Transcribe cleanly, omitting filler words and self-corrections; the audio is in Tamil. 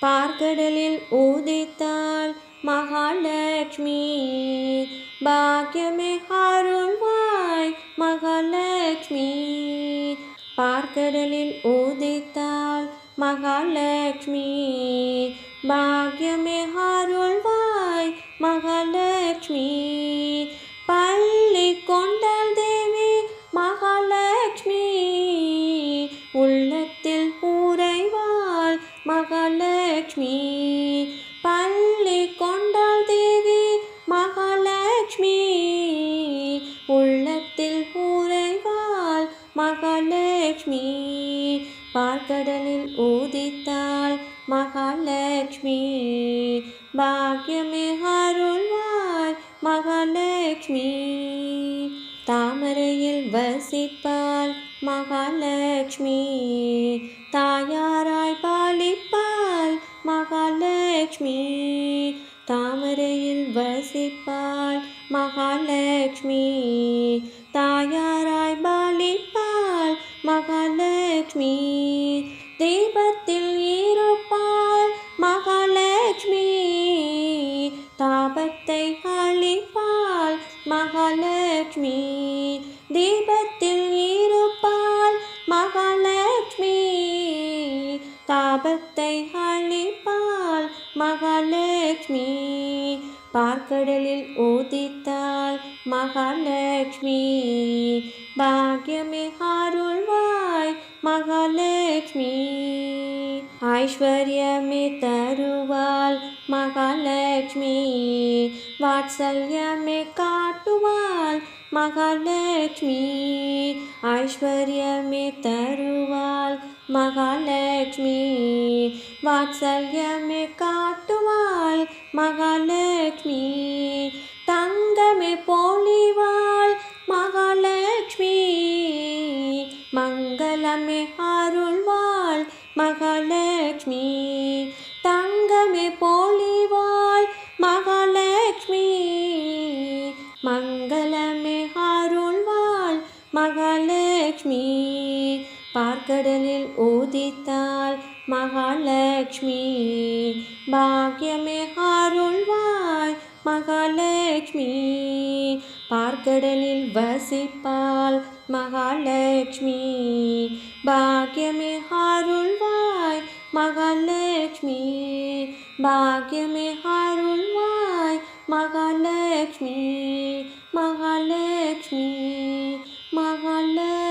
பார்க்கடலில் உதித்தாள் மகாலட்சுமி. பாக்கியமே அருள்வாய் மகாலட்சுமி. பார்க்கடலில் உதித்தாள் மகாலட்சுமி. பாக்கியமே அருள்வாய் மகாலட்சுமி. பள்ளி கொண்டாள் தேவி மகாலட்சுமி. உள்ளத்தில் உறைவாள் மகாலட்சுமி. பள்ளி கொண்டாள் தேவி மகாலட்சுமி. உள்ளத்தில் உறைவாள் மகாலட்சுமி. பார்க்கடலில் உதித்தாள் மகாலட்சுமி. பாக்கியமே அருள்வாய் மகாலட்சுமி. தாமரையில் வசிப்பாள் மகாலட்சுமி. தாயாராய் பாலிப்பாள் மகாலட்சுமி. தாமரையில் வசிப்பாள் மகாலட்சுமி. தாயாராய் பாலிப்பாள் மகாலட்சுமி. தீபத்தில் இருப்பாள் மகாலட்சுமி. தாபத்தை அழிப்பாள் மகாலட்சுமி. தீபத்தில் இருப்பாள் மகாலட்சுமி. தாபத்தை அழிப்பாள் மகாலட்சுமி. பார்க்கடலில் உதித்தாள் மகாலட்சுமி. பாக்கியமே அருள்வாய் மகாலட்சுமி. ஐஸ்வர்யமே தருவாள் மகாலட்சுமி. வாத்சல்யமே காட்டுவாள் மகாலட்சுமி. ஐஸ்வர்யமே தருவாள் மகாலட்சுமி. வாத்சல்யமே காட்டுவாள் மகாலட்சுமி. தங்கமே பொழிவாள் மகாலட்சுமி. மங்களமே அருள்வாள் மகாலட்சுமி. தங்கமே பொழிவாள் மகாலட்சுமி. மங்களமே அருள்வாள் மகாலட்சுமி. பார்க்கடலில் உதித்தாள் மகாலட்சுமி. பாக்கியமே அருள்வாய் மகாலட்சுமி. பார்க்கடலில் வசிப்பாள் மகாலட்சுமி. பாக்கியமே அருள்வாய் மகாலட்சுமி. பாக்கியமே அருள்வாய் மகாலட்சுமி. மகாலட்சுமி. மகாலட்சுமி.